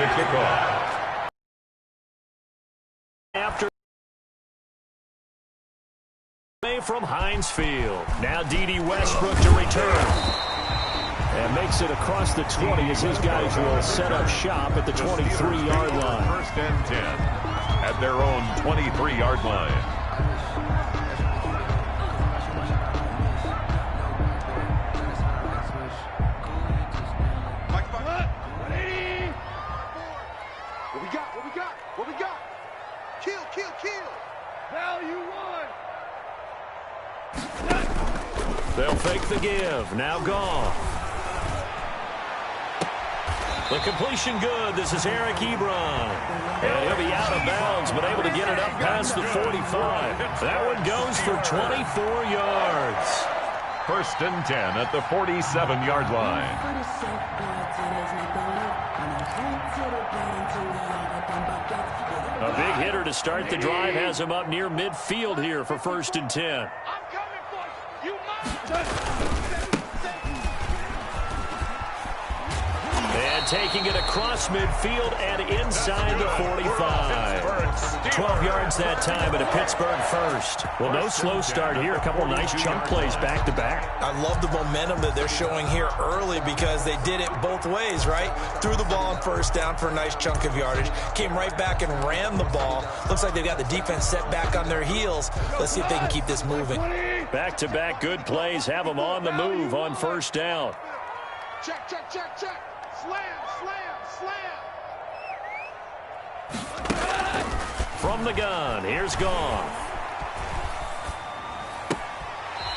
to kick off. After from Heinz Field. Now D.D. Westbrook to return. And makes it across the 20 as his guys will set up shop at the 23-yard line. First and 10 at their own 23-yard line. What we got? Kill. Value one. They'll fake the give. Now gone. The completion good. This is Eric Ebron. And he'll be out of bounds, but able to get it up past the 45. That one goes for 24 yards. First and 10 at the 47-yard line. A big hitter to start the drive has him up near midfield here for first and 10. I'm coming for you. You must. And taking it across midfield and inside the 45. 12 yards that time and a Pittsburgh first. Well, no slow start here. A couple nice chunk plays back-to-back. I love the momentum that they're showing here early because they did it both ways, right? Threw the ball on first down for a nice chunk of yardage. Came right back and ran the ball. Looks like they've got the defense set back on their heels. Let's see if they can keep this moving. Back-to-back good plays have them on the move on first down. Check. Slam. From the gun, here's Goff.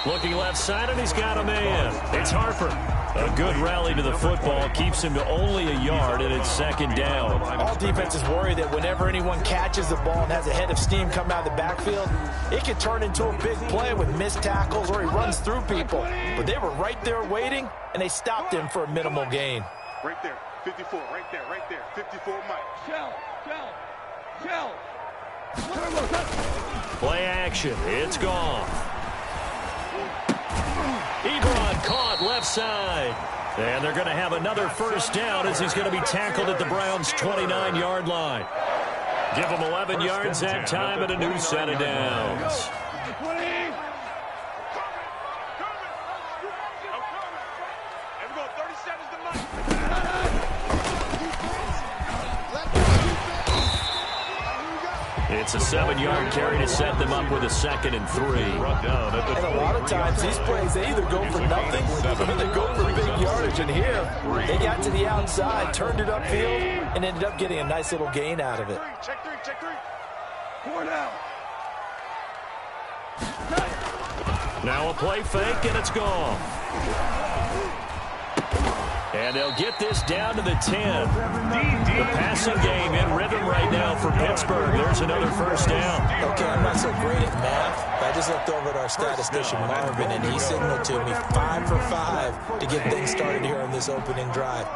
Looking left side, and he's got a man. It's Harper. A good rally to the football keeps him to only a yard, and it's second down. All defenses worry that whenever anyone catches the ball and has a head of steam come out of the backfield, it can turn into a big play with missed tackles or he runs through people. But they were right there waiting, and they stopped him for a minimal gain. Right there. 54. Right there. 54 Mike. Shell. Play action. It's gone. Ebron caught left side. And they're going to have another first down as he's going to be tackled at the Browns' 29-yard line. Give him 11 yards that time and a new set of downs. It's a 7-yard carry to set them up with a 2nd and 3. And a lot of times these plays, they either go for nothing or they go for big yardage. And here, they got to the outside, turned it upfield, and ended up getting a nice little gain out of it. Check three. 4 down. Now a play fake, and it's gone. And they'll get this down to the 10. The passing game in rhythm right now for Pittsburgh. There's another first down. Okay, I'm not so great at math, but I just looked over at our statistician, Marvin, and he signaled to me 5 for 5 to get things started here on this opening drive.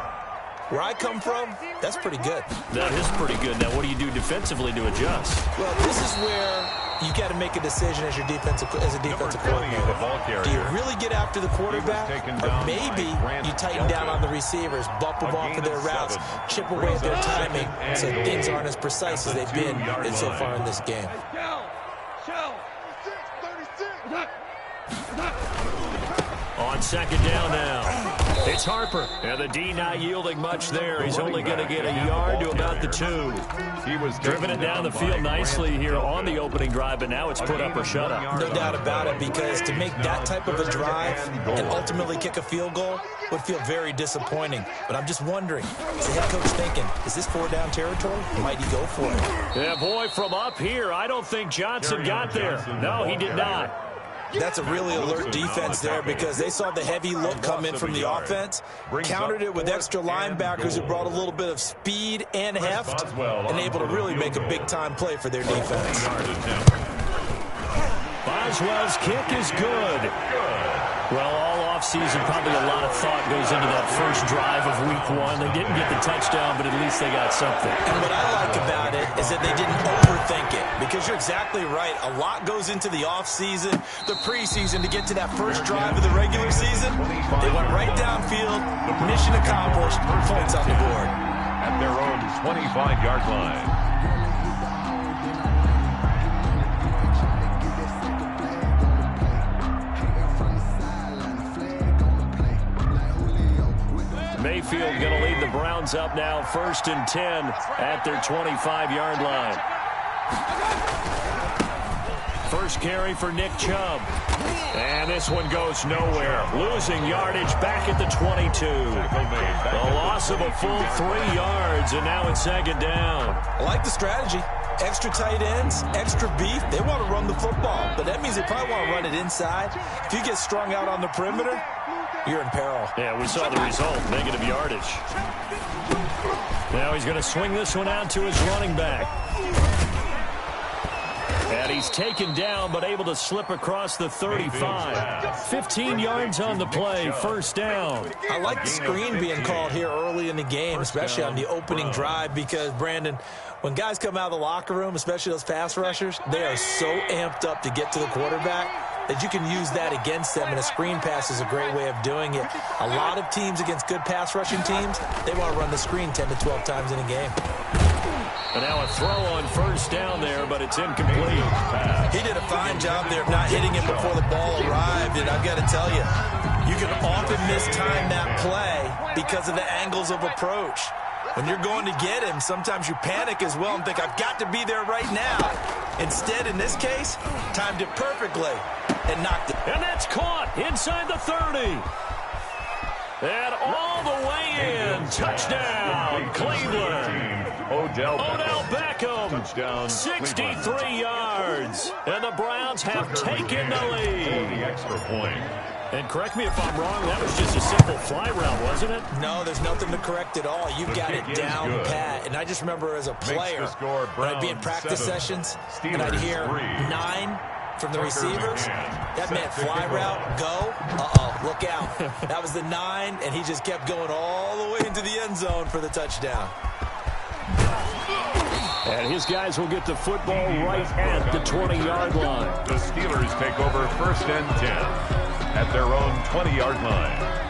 Where I come from, that's pretty good. That is pretty good. Now, what do you do defensively to adjust? Well, this is where you got to make a decision as a defensive coordinator. Do you really get after the quarterback, or maybe you tighten down on the receivers, bump them off of their routes, chip away at their timing, so things aren't as precise as they've been so far in this game. On second down now. It's Harper. And the D not yielding much there. He's only going to get a yard to about the 2. He was driven it down the field nicely here on the opening drive, but now it's put up or shut up. No doubt about it, because to make that type of a drive and ultimately kick a field goal would feel very disappointing. But I'm just wondering, is the head coach thinking, is this 4-down territory? Might he go for it? Yeah, boy, from up here, I don't think Johnson got there. No, he did not. That's a really alert defense there because they saw the heavy look come in from the offense, countered it with extra linebackers who brought a little bit of speed and heft, and able to really make a big-time play for their defense. Boswell's kick is good. Well, all offseason, probably a lot of thought goes into that first drive of week 1. They didn't get the touchdown, but at least they got something. And what I like about it is that they didn't overthink it, because you're exactly right. A lot goes into the offseason, the preseason, to get to that first drive of the regular season. They went right downfield, mission accomplished, points on the board. At their own 25-yard line. Mayfield going to lead the Browns up now, 1st and 10 at their 25-yard line. First carry for Nick Chubb. And this one goes nowhere. Losing yardage back at the 22. A loss of a full 3 yards, and now it's 2nd down. I like the strategy. Extra tight ends, extra beef. They want to run the football, but that means they probably want to run it inside. If you get strung out on the perimeter, you're in peril. Yeah, we saw the result, negative yardage. Now he's going to swing this one out to his running back. And he's taken down, but able to slip across the 35. 15 yards on the play, 1st down. I like the screen being called here early in the game, especially on the opening drive, because, Brandon, when guys come out of the locker room, especially those pass rushers, they are so amped up to get to the quarterback that you can use that against them, and a screen pass is a great way of doing it. A lot of teams against good pass rushing teams, they want to run the screen 10 to 12 times in a game. And now a throw on 1st down there, but it's incomplete. He did a fine job there of not hitting it before the ball arrived, and I've got to tell you, you can often mistime that play because of the angles of approach. When you're going to get him, sometimes you panic as well and think, I've got to be there right now. Instead, in this case, timed it perfectly and knocked it. And that's caught inside the 30. And all the way in. Touchdown, Cleveland. Odell Beckham. Touchdown, 63 yards. And the Browns have taken the lead. The extra point. And correct me if I'm wrong, that was just a simple fly route, wasn't it? No, there's nothing to correct at all. You've got it down pat. And I just remember as a player, when I'd be in practice sessions, and I'd hear 9 from the receivers. That meant fly route, go. Look out. That was the 9, and he just kept going all the way into the end zone for the touchdown. And his guys will get the football right at the 20-yard line. The Steelers take over 1st and 10 at their own 20-yard line.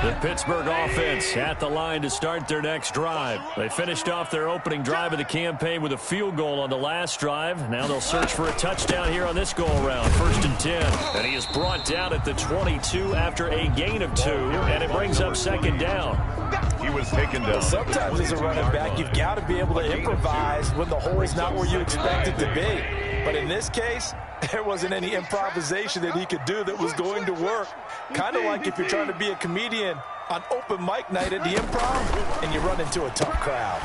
The Pittsburgh offense at the line to start their next drive. They finished off their opening drive of the campaign with a field goal on the last drive. Now they'll search for a touchdown here on this go-around. 1st and 10. And he is brought down at the 22 after a gain of 2. And it brings up 2nd down. He was taken down. Sometimes as a running back, you've got to be able to improvise when the hole is not where you expect it to be. But in this case, there wasn't any improvisation that he could do that was going to work. Kind of like if you're trying to be a comedian on open mic night at the Improv and you run into a tough crowd.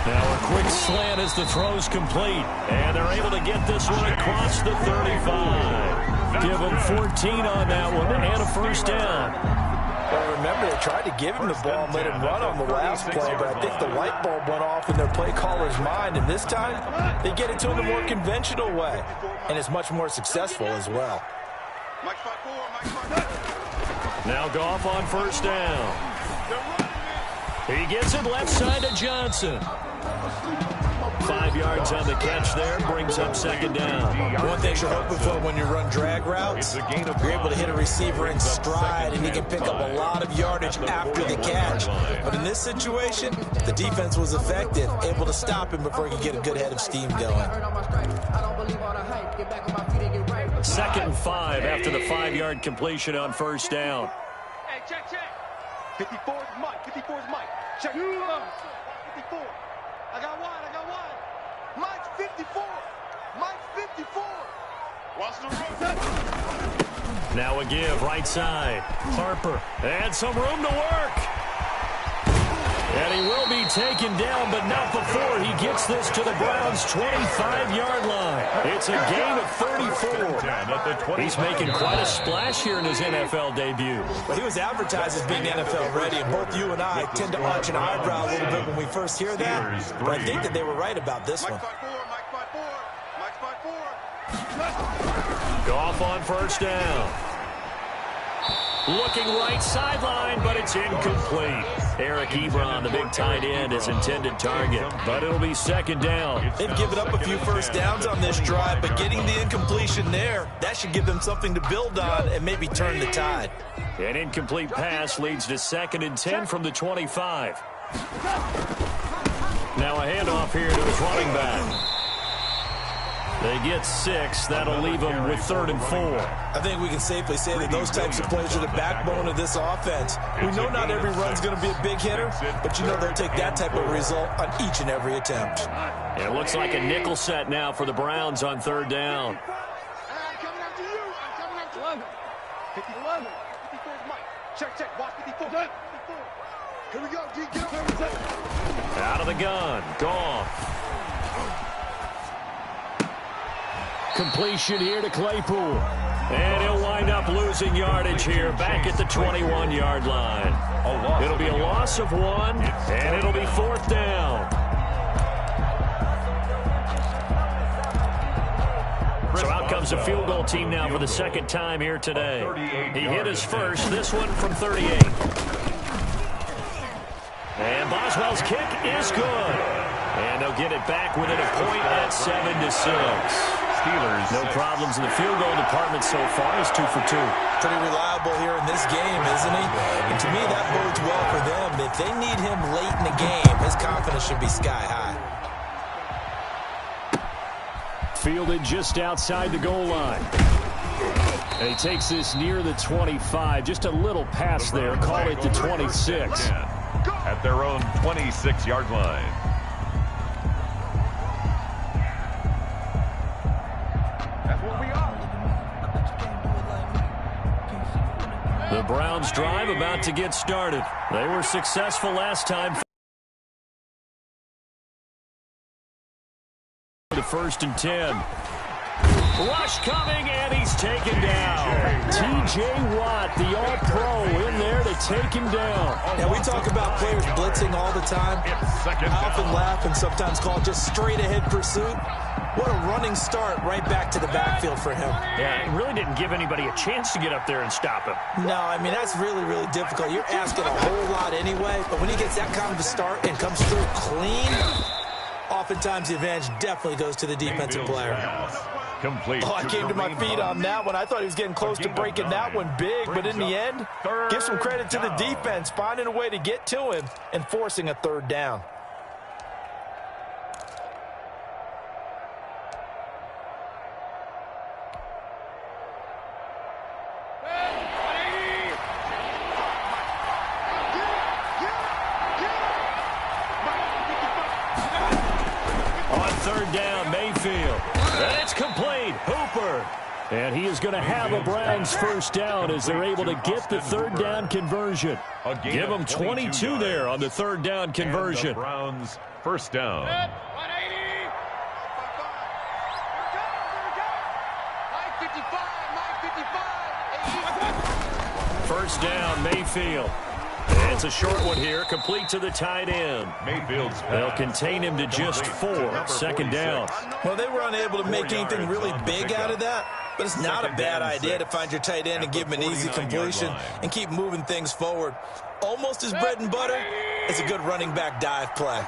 Now a quick slant as the throw's complete. And they're able to get this one across the 35. Give them 14 on that one and a 1st down. Well, remember, they tried to give him the ball and let him run on the last play, but I think the light bulb went off in their play caller's mind, and this time they get it to him the more conventional way, and it's much more successful as well. Now Goff on 1st down. He gets it left side to Johnson. 5 yards on the catch there, brings up 2nd down. One thing you're hoping for when you run drag routes, you're able to hit a receiver in stride, and he can pick up a lot of yardage after the catch. But in this situation, the defense was effective, able to stop him before he could get a good head of steam going. 2nd and 5 after the 5-yard completion on 1st down. Hey, check. 54 is Mike. 54 is Mike. Check. 54. I got wide. Mike's 54. Mike's 54. Watch the road. Now a give, right side. Harper. And some room to work. And he will be taken down, but not before he gets this to the Browns' 25-yard line. It's a gain of 34. He's making quite a splash here in his NFL debut. Well, he was advertised as being NFL ready, and both you and I tend to arch an eyebrow a little bit when we first hear that. But I think that they were right about this one. Goff on 1st down. Looking right sideline, but it's incomplete. Eric Ebron, the big tight end, is intended target, but it'll be 2nd down. They've given up a few first downs on this drive, but getting the incompletion there, that should give them something to build on and maybe turn the tide. An incomplete pass leads to 2nd and 10 from the 25. Now a handoff here to his running back. They get 6. That'll leave them with 3rd and 4. I think we can safely say that those types of plays are the backbone of this offense. We know not every run's going to be a big hitter, but you know they'll take that type of result on each and every attempt. It looks like a nickel set now for the Browns on 3rd down. I'm coming after you. I'm coming after you. 51. 54 is Mike. Check. Watch 54. 54. Here we go, G. Get up. Out of the gun. Goff. Completion here to Claypool. And he'll wind up losing yardage here back at the 21-yard line. It'll be a loss of 1, and it'll be 4th down. So out comes a field goal team now for the 2nd time here today. He hit his first, this one from 38. And Boswell's kick is good. And they'll get it back within a point at 7-6. Steelers. No problems in the field goal department so far. He's 2 for 2. Pretty reliable here in this game, isn't he? And to me, that bodes well for them. If they need him late in the game, his confidence should be sky high. Fielded just outside the goal line. And he takes this near the 25. Just a little pass there. Call it the 26. At their own 26-yard line. The Browns drive about to get started. They were successful last time. The 1st and 10. Rush coming, and he's taken down. T.J. Watt, the all-pro, in there to take him down. Now, we talk about players blitzing all the time. I often laugh and sometimes call it just straight-ahead pursuit. What a running start right back to the backfield for him. Yeah, it really didn't give anybody a chance to get up there and stop him. No, I mean, that's really, really difficult. You're asking a whole lot anyway, but when he gets that kind of a start and comes through clean, oftentimes the advantage definitely goes to the defensive player. Complete. Oh, I came to my feet on that one. I thought he was getting close to breaking that one big, but in the end, give some credit to the defense, finding a way to get to him and forcing a 3rd down. And he is going to have a Browns 1st down as they're able to get the 3rd down conversion. Give them 22 there on the 3rd down conversion. Browns 1st down. 1st down, Mayfield. And it's a short one here, complete to the tight end. Mayfield's They'll contain him to just 4. 2nd down. Well, they were unable to make anything really big out of that. But it's not a bad idea to find your tight end and give him an easy completion and keep moving things forward. Almost as bread and butter as a good running back dive play.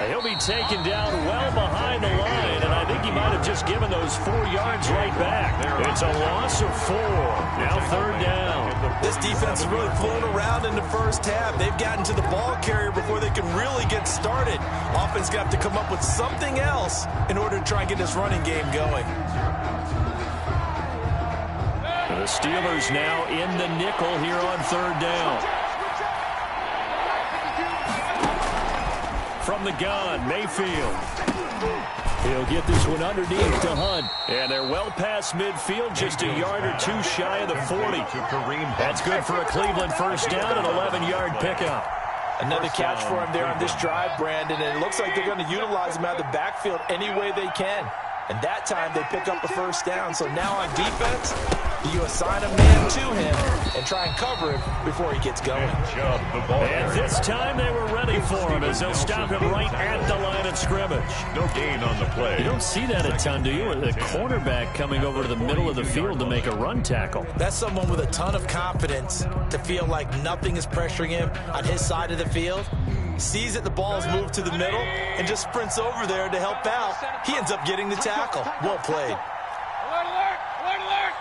He'll be taken down well behind the line, and I think he might have just given those 4 yards right back. It's a loss of 4. Now 3rd down. This defense has really flown around in the first half. They've gotten to the ball carrier before they can really get started. Offense got to come up with something else in order to try and get this running game going. The Steelers now in the nickel here on 3rd down. From the gun, Mayfield. He'll get this one underneath to Hunt. And they're well past midfield, just a yard or 2 shy of the 40. That's good for a Cleveland 1st down, an 11-yard pickup. Another catch for him there on this drive, Brandon, and it looks like they're going to utilize him out of the backfield any way they can. And that time they pick up the 1st down. So now on defense, you assign a man to him and try and cover him before he gets going. And this time they were ready for him as they'll stop him right at the line of scrimmage. No gain on the play. You don't see that a ton, do you? The cornerback coming over to the middle of the field to make a run tackle. That's someone with a ton of confidence to feel like nothing is pressuring him on his side of the field. Sees that the ball is moved to the middle and just sprints over there to help out. He ends up getting the tackle. Well played. Alert, alert, alert, alert.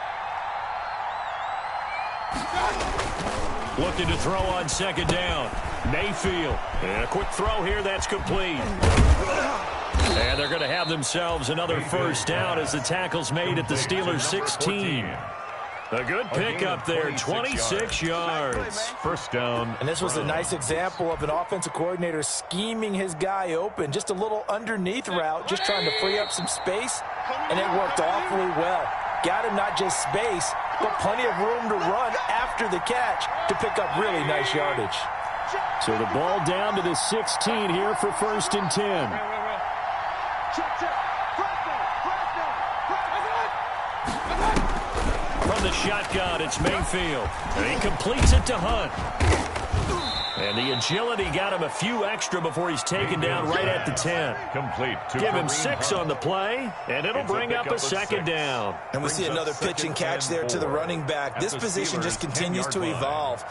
Looking to throw on second down. Mayfield. And a quick throw here. That's complete. And they're going to have themselves another first down as the tackle's made at the Steelers' 16. A good pickup there, 26 yards. First down. And this was a nice example of an offensive coordinator scheming his guy open. Just a little underneath route, just trying to free up some space. And it worked awfully well. Got him not just space, but plenty of room to run after the catch to pick up really nice yardage. So the ball down to the 16 here for first and 10. From the shotgun, it's Mayfield. And he completes it to Hunt. And the agility got him a few extra before he's taken down right at the 10. Complete. Give him 6 on the play, and it'll bring up a second down. And we see another pitch and catch there to the running back. This position just continues to evolve.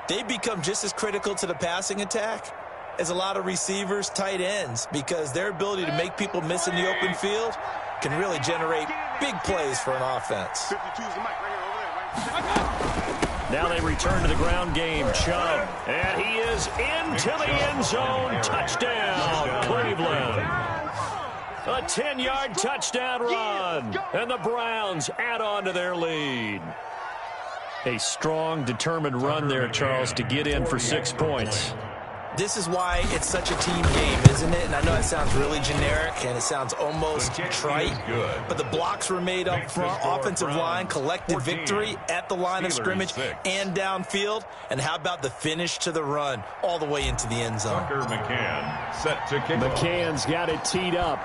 They become just as critical to the passing attack as a lot of receivers, tight ends, because their ability to make people miss in the open field can really generate big plays for an offense. Now they return to the ground game. Chubb, and he is into the end zone. Touchdown, Cleveland. A 10-yard touchdown run, and the Browns add on to their lead. A strong, determined run there, Charles, to get in for 6 points. This is why it's such a team game, isn't it? And I know it sounds really generic and it sounds almost trite, but the blocks were made up front, offensive line, collected victory at the line of scrimmage and downfield. And how about the finish to the run all the way into the end zone? McCann set to kick off. McCann's got it teed up.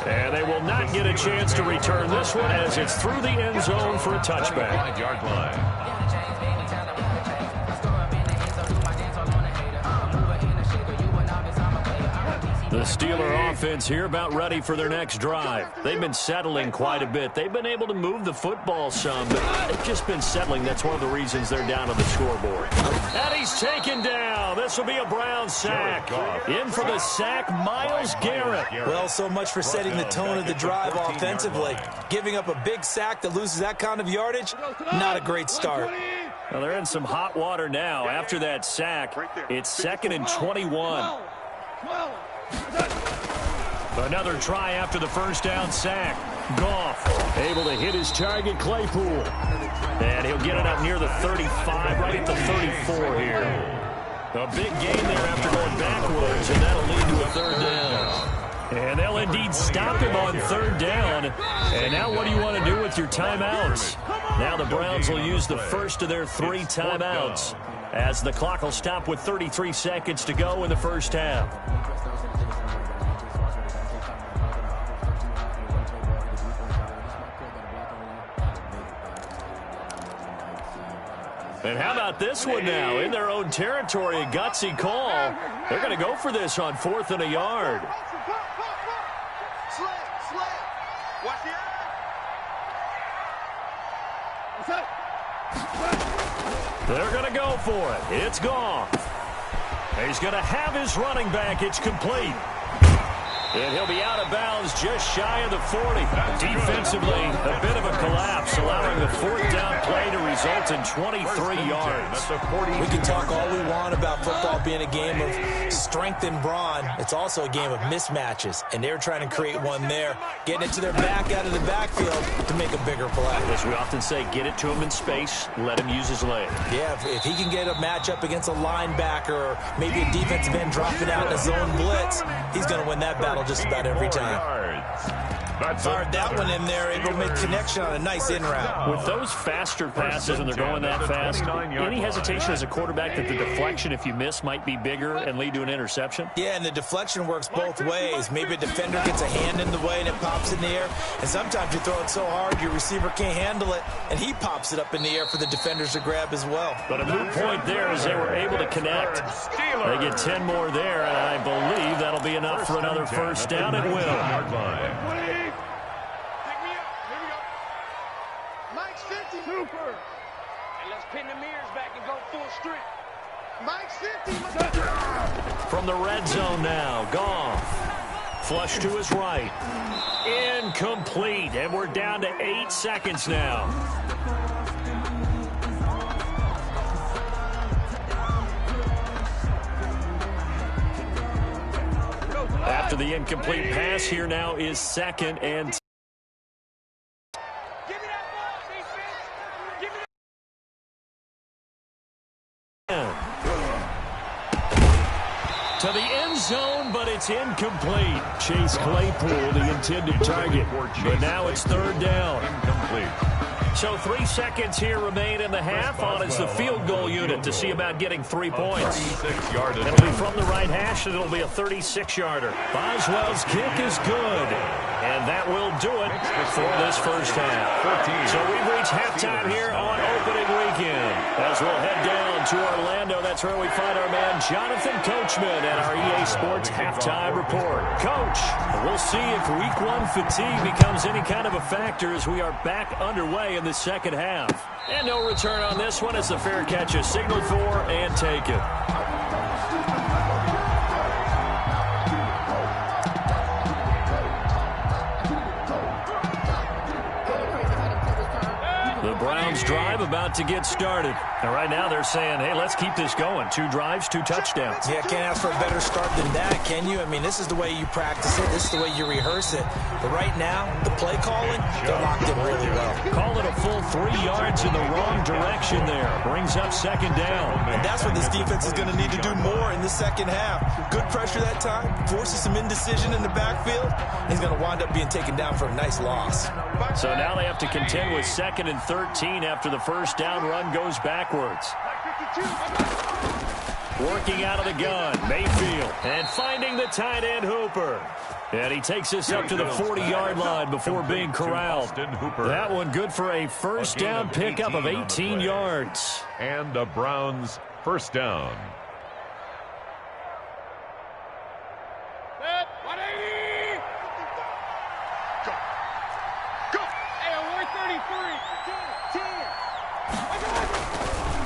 And they will not get a chance to return this one as it's through the end zone for a touchback. 5-yard line. The Steeler offense here about ready for their next drive. They've been settling quite a bit. They've been able to move the football some, but they've just been settling. That's one of the reasons they're down on the scoreboard. And he's taken down. This will be a Brown sack. In for the sack, Myles Garrett. Well, so much for setting the tone of the drive offensively. Giving up a big sack that loses that kind of yardage, not a great start. Well, they're in some hot water now. After that sack, it's 2nd and 21. Another try after the first down sack. Goff able to hit his target, Claypool. And he'll get it up near the 35, right at the 34 here. A big gain there after going backwards, and that'll lead to a third down. And they'll indeed stop him on third down. And now what do you want to do with your timeouts? Now the Browns will use the first of their 3 timeouts as the clock will stop with 33 seconds to go in the first half. And how about this one now? In their own territory, a gutsy call. They're going to go for this on 4th and a yard. They're going to go for it. It's gone. He's going to have his running back. It's complete. And he'll be out of bounds just shy of the 40. Defensively, a bit of a collapse, allowing the 4th down play to result in 23 yards. We can talk all we want about football being a game of strength and brawn. It's also a game of mismatches, and they're trying to create one there, getting it to their back out of the backfield to make a bigger play. As we often say, get it to him in space, let him use his leg. Yeah, if he can get a matchup against a linebacker or maybe a defensive end dropping out in a zone blitz, he's going to win that battle just about every time. Fired that one in there, able to make connection on a nice in route. With those faster passes and they're going that fast, any hesitation as a quarterback that the deflection, if you miss, might be bigger and lead to an interception? Yeah, and the deflection works both ways. Maybe a defender gets a hand in the way and it pops in the air, and sometimes you throw it so hard your receiver can't handle it, and he pops it up in the air for the defenders to grab as well. But a moot point there as they were able to connect. They get 10 more there, and I believe that'll be enough for another first down. It will. Super. And let's pin the mirrors back and go full strength. Mike's 50. From the red zone now, Goff. Flush to his right. incomplete. And we're down to 8 seconds now. After the incomplete pass, here now is 2nd and 10. To the end zone, but it's incomplete. Chase Claypool, the intended target. But now it's 3rd down. Incomplete. So 3 seconds here remain in the half. On is the field goal unit to see about getting 3 points. It'll be from the right hash, and it'll be a 36-yarder. Boswell's kick is good. And that will do it for this first half. So we've reached halftime here on opening weekend. As we'll head down to Orlando, that's where we find our man Jonathan Coachman at our EA Sports Halftime Report. Coach, we'll see if Week 1 fatigue becomes any kind of a factor as we are back underway in the second half. And no return on this one as the fair catch is signaled for and taken. The Browns drive about to get started. And right now they're saying, hey, let's keep this going. 2 drives, 2 touchdowns. Yeah, can't ask for a better start than that, can you? I mean, this is the way you practice it. This is the way you rehearse it. But right now, the play calling, they're locked in really well. Call it a full 3 yards in the wrong direction there. Brings up 2nd down. And that's what this defense is going to need to do more in the second half. Good pressure that time. Forces some indecision in the backfield. He's going to wind up being taken down for a nice loss. So now they have to contend with 2nd and 13 after the first down run goes backwards. Working out of the gun, Mayfield. And finding the tight end, Hooper. And he takes us up to the 40-yard line before being corralled. That one good for a first down pickup of 18 yards. And the Browns first down.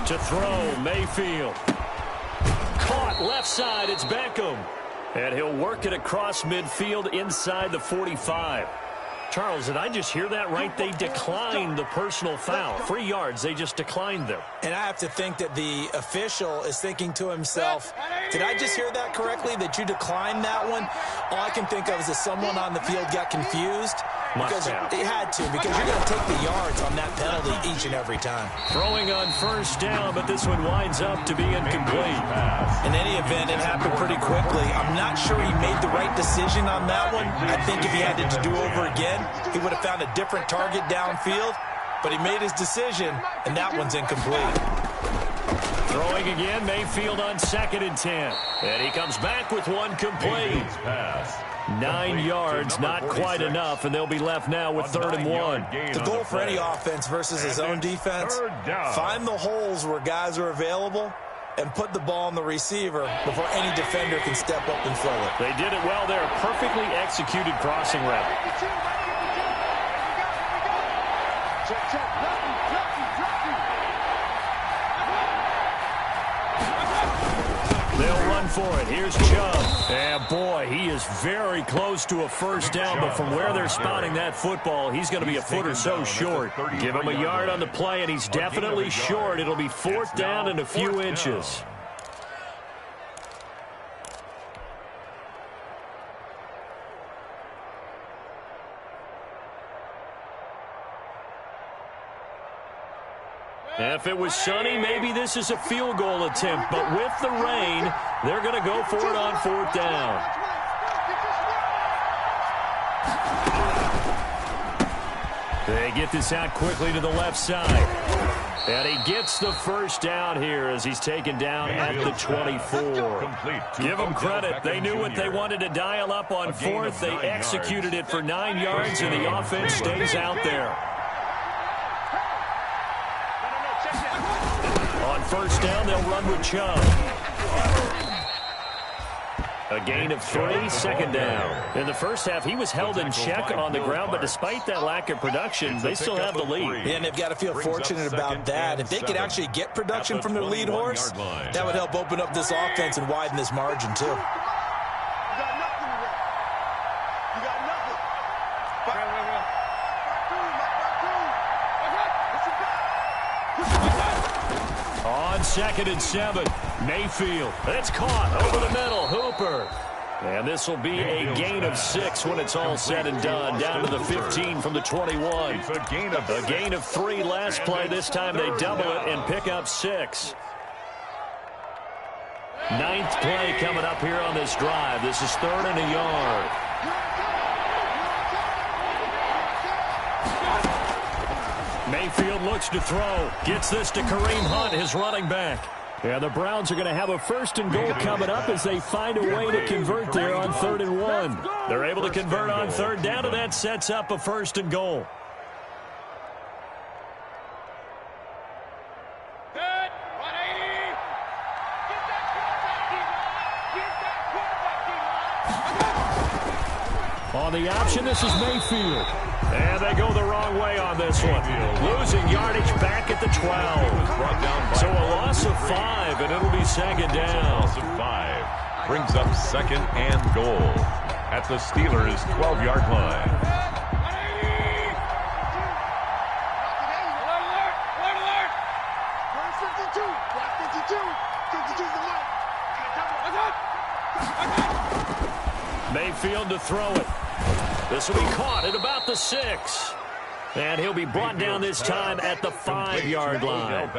To throw, Mayfield. Caught left side, it's Beckham. And he'll work it across midfield inside the 45. Charles, did I just hear that right? They declined the personal foul. 3 yards, they just declined them. And I have to think that the official is thinking to himself, did I just hear that correctly, that you declined that one? All I can think of is that someone on the field got confused. Because he had to, because you're going to take the yards on that penalty each and every time. Throwing on first down, but this one winds up to be incomplete. In any event, it happened pretty quickly. I'm not sure he made the right decision on that one. I think if he had it to do over again, he would have found a different target downfield. But he made his decision, and that one's incomplete. Throwing again, Mayfield on 2nd and 10. And he comes back with one complete. 9 yards, not quite enough, and they'll be left now with 3rd and 1. The goal for any offense versus his own defense, find the holes where guys are available and put the ball on the receiver before any defender can step up and fill it. They did it well there. Perfectly executed crossing route. They'll run for it. Here's Chubb. And boy, he is very close to a first down, but from where they're spotting that football, he's going to be a foot or so short. Give him a yard on the play, and he's definitely short. It'll be 4th down and a few inches. If it was sunny, maybe this is a field goal attempt. But with the rain, they're going to go for it on 4th down. They get this out quickly to the left side. And he gets the first down here as he's taken down at the 24. Give them credit. They knew what they wanted to dial up on 4th. They executed it for 9 yards, and the offense stays out there. On first down, they'll run with Chubb. A gain of 3, 2nd down. In the first half, he was held in check on the ground, but despite that lack of production, they still have the lead. And they've got to feel fortunate about that. If they could actually get production from their lead horse, that would help open up this offense and widen this margin, too. on 2nd and 7. Mayfield. It's caught over the middle. Hooper. And this will be a gain of 6 when it's all said and done. Down to the 15 from the 21. A gain of 3 last play. This time they double it and pick up 6. 9th play coming up here on this drive. This is 3rd and a yard. Mayfield looks to throw. Gets this to Kareem Hunt, his running back. And the Browns are going to have a 1st and goal coming up as they find a way to convert there on 3rd and 1. They're able to convert on 3rd down, and that sets up a 1st and goal. On the option, this is Mayfield. And they go the wrong way on this one. Losing yardage back at the 12. So a loss of 5, and it'll be 2nd down. Loss of 5 brings up 2nd and goal at the Steelers' 12-yard line. Mayfield to throw it. This will be caught at about the 6. And he'll be brought down this time at the 5-yard line.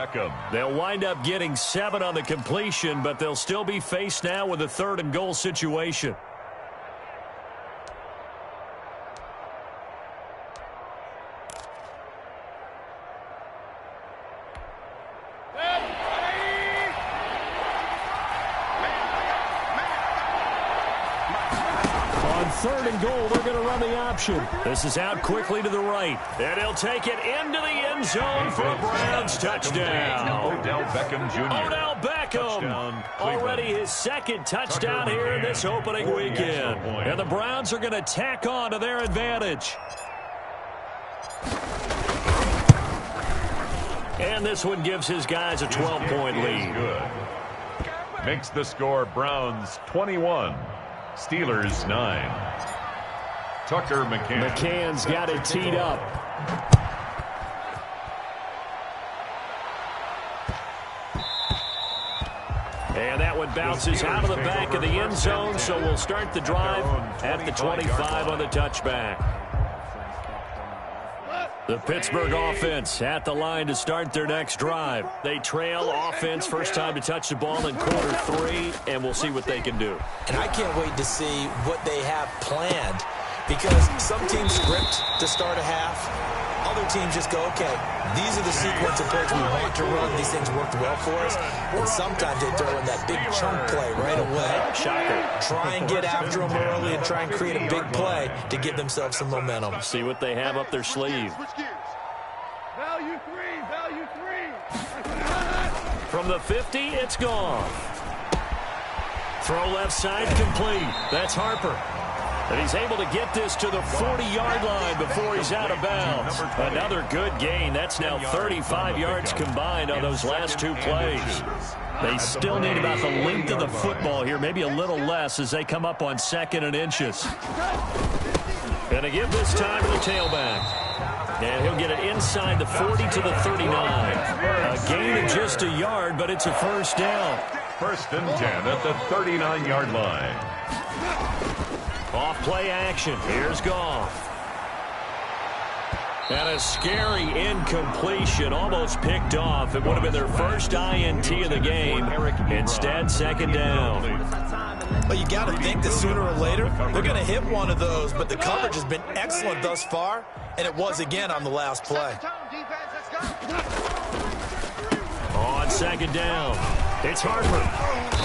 They'll wind up getting 7 on the completion, but they'll still be faced now with a 3rd and goal situation. On 3rd and goal, they're going to run the option. This is out quickly to the right. And he'll take it into the end zone for a Browns touchdown. Odell Beckham Jr. Odell Beckham. Already his 2nd touchdown here in this opening weekend. And the Browns are going to tack on to their advantage. And this one gives his guys a 12-point lead. Makes the score Browns 21. Steelers 9. Tucker McCann. McCann's got it teed up. And that one bounces out of the back of the end zone, so we'll start the drive at the 25 on the touchback. The Pittsburgh offense at the line to start their next drive. They trail offense, first time to touch the ball in quarter 3, and we'll see what they can do. And I can't wait to see what they have planned, because some teams script to start a half. Other teams just go, okay, these are the sequence of plays we want to run. These things worked well for us. And sometimes they throw in that big chunk play right away. Shocker. Try and get after them early and try and create a big play to give themselves some momentum. See what they have up their sleeve. Value 3, value 3. From the 50, it's gone. Throw left side complete. That's Harper. And he's able to get this to the 40-yard line before he's out of bounds. Another good gain. That's now 35 yards combined on those last 2 plays. They still need about the length of the football here, maybe a little less as they come up on 2nd and inches. And they give this time to the tailback. And he'll get it inside the 40 to the 39. A gain of just a yard, but it's a 1st down. 1st and 10 at the 39-yard line. Off play action. Here's Goff. And a scary incompletion, almost picked off. It would have been their first INT of the game. Instead, 2nd down. Well, you got to think that sooner or later they're going to hit one of those, but the coverage has been excellent thus far, and it was again on the last play. On 2nd down, it's Harper.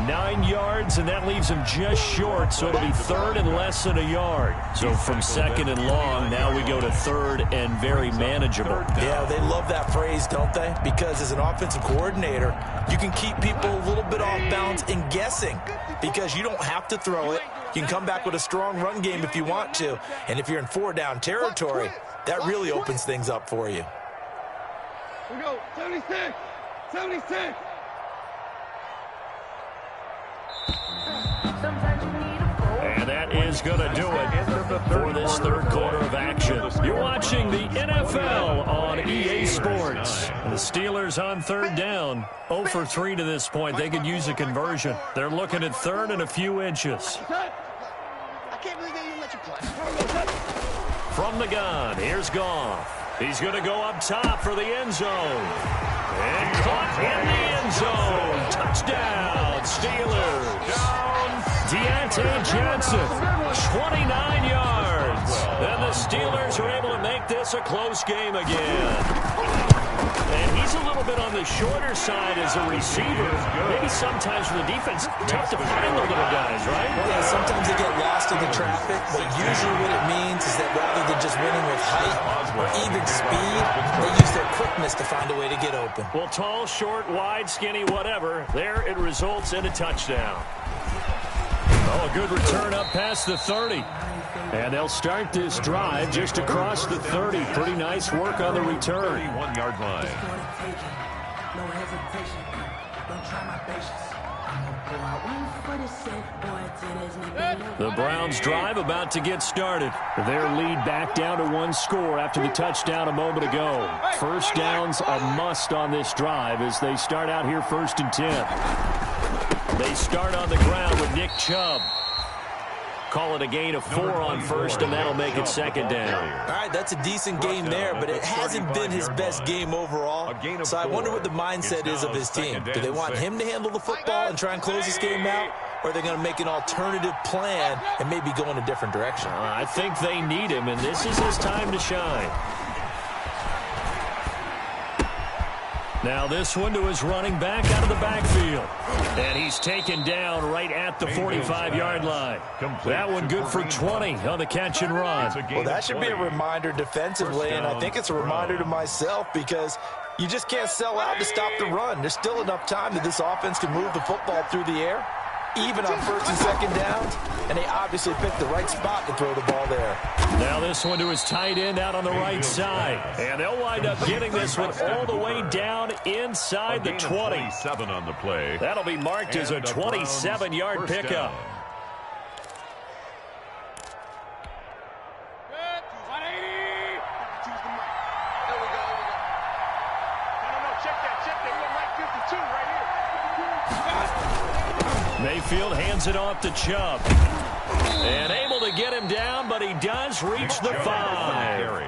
9 yards, and that leaves him just short, so it'll be 3rd and less than a yard. So from 2nd and long, now we go to 3rd and very manageable. Yeah, they love that phrase, don't they? Because as an offensive coordinator, you can keep people a little bit off balance and guessing, because you don't have to throw it. You can come back with a strong run game if you want to, and if you're in 4-down territory, that really opens things up for you. We go, 76, 76. And that is going to do it for this 3rd quarter of action. You're watching the NFL on EA Sports. The Steelers Steelers on third down. 0 for 3 to this point. They could use a conversion. They're looking at third and a few inches. I can't believe they didn't let you play. From the gun, here's Goff. He's going to go up top for the end zone. And caught in the end zone. Touchdown, Steelers. Deontay Johnson, 29 yards. And the Steelers are able to make this a close game again. And he's a little bit on the shorter side as a receiver. Maybe sometimes for the defense, tough to find the little guys, right? Yeah, sometimes they get lost in the traffic, but usually what it means is that rather than just winning with height or even speed, they use their quickness to find a way to get open. Well, tall, short, wide, skinny, whatever, there it results in a touchdown. Oh, a good return up past the 30. And they'll start this drive just across the 30. Pretty nice work on the return. 31-yard line. The Browns drive about to get started. Their lead back down to 1 score after the touchdown a moment ago. First down's a must on this drive as they start out here 1st and 10. They start on the ground with Nick Chubb. Call it a gain of 4 on first, and that'll make it 2nd down. All right, that's a decent game there, but it hasn't been his best game overall. So I wonder what the mindset is of his team. Do they want him to handle the football and try and close this game out? Or are they going to make an alternative plan and maybe go in a different direction? I think they need him, and this is his time to shine. Now this one to his running back out of the backfield. And he's taken down right at the 45-yard line. That one good for 20 on the catch and run. Well, that should be a reminder defensively, and I think it's a reminder to myself because you just can't sell out to stop the run. There's still enough time that this offense can move the football through the air, even on 1st and 2nd downs, and they obviously picked the right spot to throw the ball there. Now this one to his tight end out on the right side. And they'll wind up getting this one all the way down inside the 20. 27 on the play. That'll be marked as a 27-yard pickup. Mayfield hands it off to Chubb. And able to get him down, but he does reach the 5.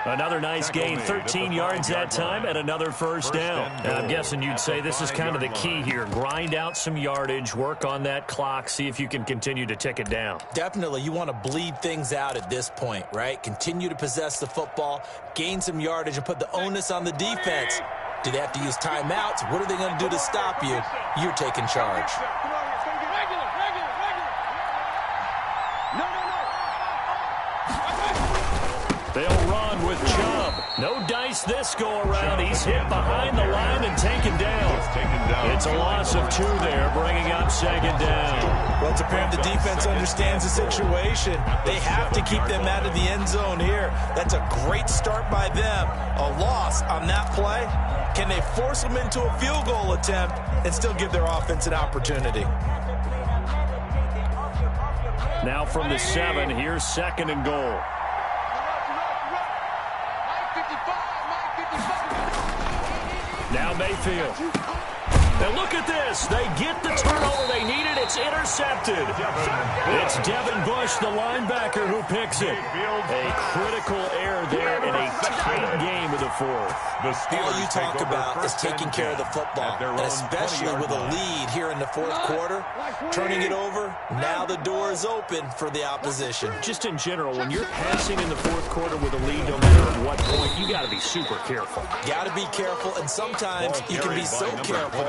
Another nice gain, 13 yards that time, and another first down. And I'm guessing you'd say this is kind of the key here. Grind out some yardage, work on that clock, see if you can continue to tick it down. Definitely, you want to bleed things out at this point, right? Continue to possess the football, gain some yardage, and put the onus on the defense. Do they have to use timeouts? What are they going to do to stop you? You're taking charge. They'll run with Chubb. No dice this go-around. He's hit behind the line and taken down. It's a loss of 2 there, bringing up 2nd down. Well, it's apparent the defense understands the situation. They have to keep them out of the end zone here. That's a great start by them. A loss on that play. Can they force them into a field goal attempt and still give their offense an opportunity? Now from the 7, here's 2nd and goal. Now Mayfield. And look at this. They get the turnover they needed. It's intercepted. It's Devin Bush, the linebacker, who picks it. A critical error there in a tight game of the 4th. All you talk about is taking care of the football, and especially with a lead here in the 4th quarter, turning it over, now the door is open for the opposition. Just in general, when you're passing in the 4th quarter with a lead, no matter at what point, you got to be super careful. Got to be careful, and sometimes you can be so careful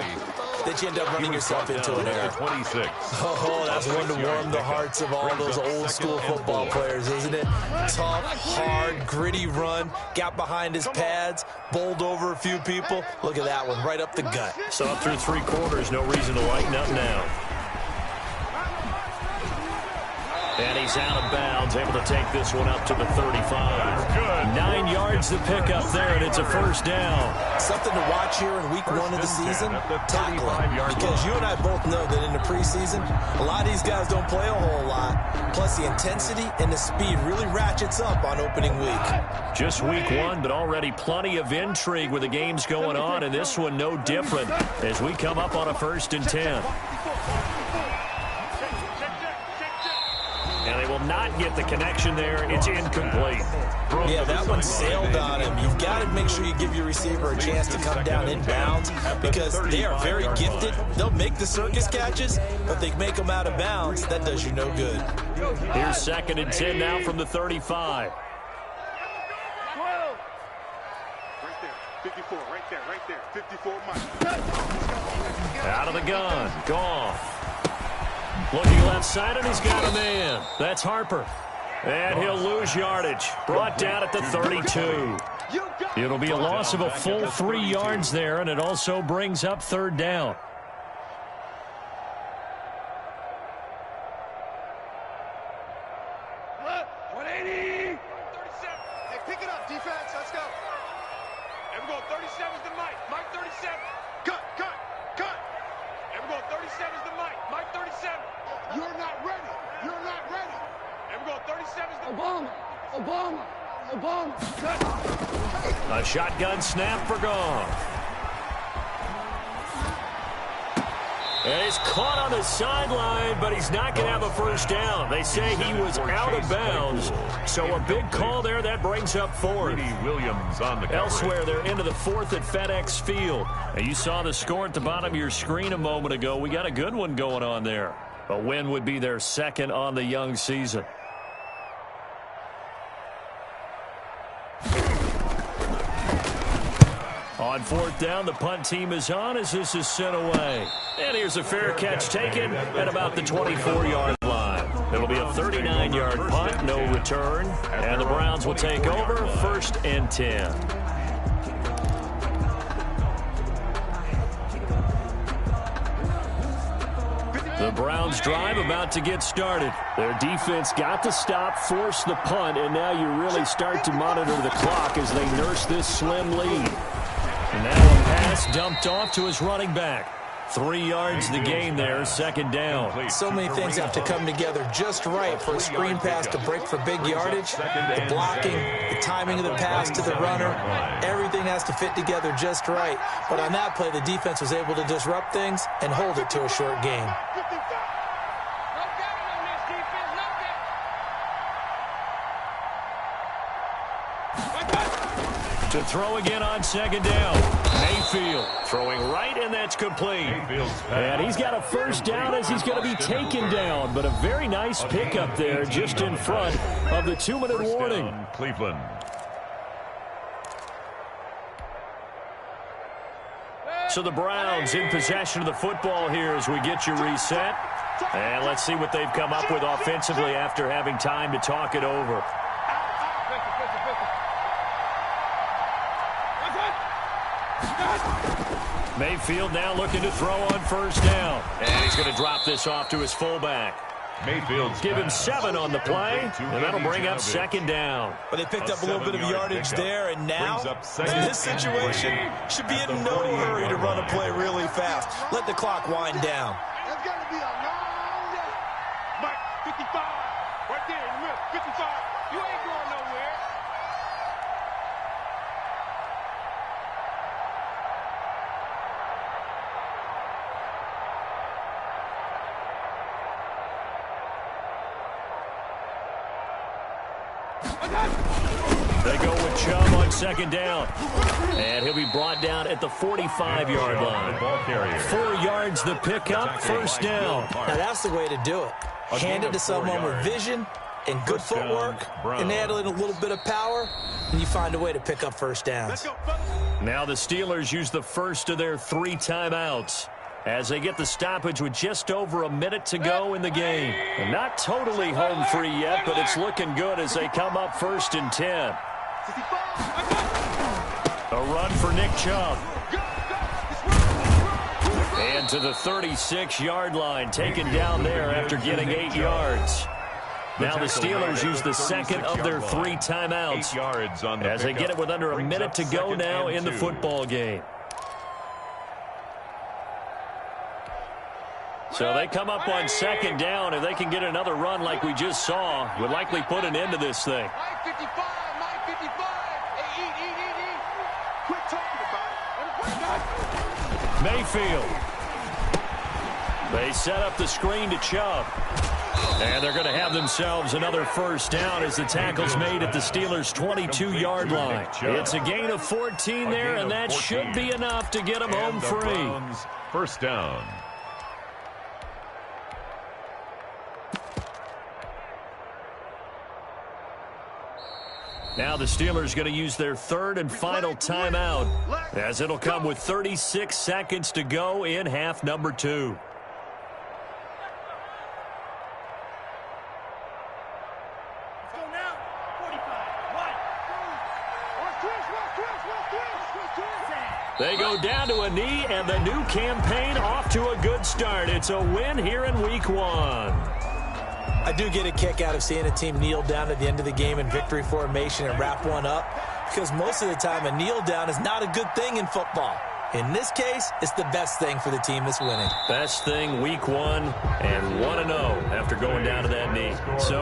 that you end up running yourself into an error. 26. Oh, that's one to warm the hearts of all those old-school football players, isn't it? Tough, hard, gritty run, got behind his pads, bowled over a few people. Look at that one, right up the gut. So up through 3 quarters, no reason to lighten up now. And he's out of bounds, able to take this one up to the 35. Good. 9 yards to pick up there, and it's a first down. Something to watch here in week 1 of the season, tackling. Because you and I both know that in the preseason, a lot of these guys don't play a whole lot. Plus, the intensity and the speed really ratchets up on opening week. Just week 1, but already plenty of intrigue with the games going on, and this one no different as we come up on a 1st and 10. And they will not get the connection there. It's incomplete. Yeah, that one sailed on him. You've got to make sure you give your receiver a chance to come down in bounds because they are very gifted. They'll make the circus catches, but they make them out of bounds. That does you no good. Here's 2nd and 10 now from the 35. 12. Right there. 54. Right there. 54. Mike. Out of the gun. Goff. Looking left side, and he's got a man. That's Harper. And he'll lose yardage. Brought down at the 32. It'll be a loss of a full 3 yards there, and it also brings up 3rd down. Hey, pick it up, defense. Let's go. And we're going 37's the Mike. Mike 37. Cut. And we're going 37's the Mike. Mike 37. You're not ready. And we're going 37's the Obama. Cut. A shotgun snap for Goff. And he's caught on the sideline, but he's not going to have a first down. They say he was out of bounds. So a big call there. That brings up 4th. Williams on the Elsewhere, they're into the 4th at FedEx Field. And you saw the score at the bottom of your screen a moment ago. We got a good one going on there. A win would be their 2nd on the young season. On 4th down, the punt team is on as this is sent away. And here's a fair catch taken at about the 24-yard line. It'll be a 39-yard punt, no return. And the Browns will take over 1st and 10. The Browns drive about to get started. Their defense got the stop, forced the punt, and now you really start to monitor the clock as they nurse this slim lead. And now a pass dumped off to his running back. 3 yards the gain there, 2nd down. So many things have to come together just right for a screen pass to break for big yardage. The blocking, the timing of the pass to the runner, everything has to fit together just right. But on that play, the defense was able to disrupt things and hold it to a short gain. To throw again on 2nd down. Mayfield throwing right, and that's complete. And he's got a first down as he's going to be taken down. But a very nice pickup there just in front of the 2-minute warning. Cleveland. So the Browns in possession of the football here as we get you reset. And let's see what they've come up with offensively after having time to talk it over. Mayfield now looking to throw on 1st down. And he's going to drop this off to his fullback. Mayfield's give him 7 on the play, and that'll bring up 2nd down. But they picked up a little bit of yardage there, and now, in this situation, should be in no hurry to run a play really fast. Let the clock wind down. That's got to be a long day. Mike, 55. Right there in the middle, 55. You ain't going nowhere. They go with Chubb on 2nd down. And he'll be brought down at the 45-yard line. 4 yards the pickup, 1st down. Now that's the way to do it. Hand it to someone with vision and good footwork, and add in a little bit of power, and you find a way to pick up 1st downs. Now the Steelers use the first of their 3 timeouts as they get the stoppage with just over a minute to go in the game. And not totally home free yet, but it's looking good as they come up 1st and 10. A run for Nick Chubb. And to the 36-yard line, taken down there after getting 8 yards. Now the Steelers use the second of their 3 timeouts 8 yards on the as they get it with under a minute to go now in the football game. So they come up on 2nd down. If they can get another run like we just saw, would likely put an end to this thing. Mike 55, Mike 55. Hey, eat. Quit talking about it. Mayfield. They set up the screen to Chubb. And they're going to have themselves another first down as the tackle's made at the Steelers' 22-yard line. It's a gain of 14 there, and that should be enough to get them home free. First down. Now the Steelers going to use their 3rd and final timeout, as it'll come with 36 seconds to go in half number 2. They go down to a knee, and the new campaign off to a good start. It's a win here in Week 1. I do get a kick out of seeing a team kneel down at the end of the game in victory formation and wrap one up, because most of the time a kneel down is not a good thing in football. In this case, it's the best thing for the team that's winning. Best thing Week 1 and 1-0 after going down to that knee. So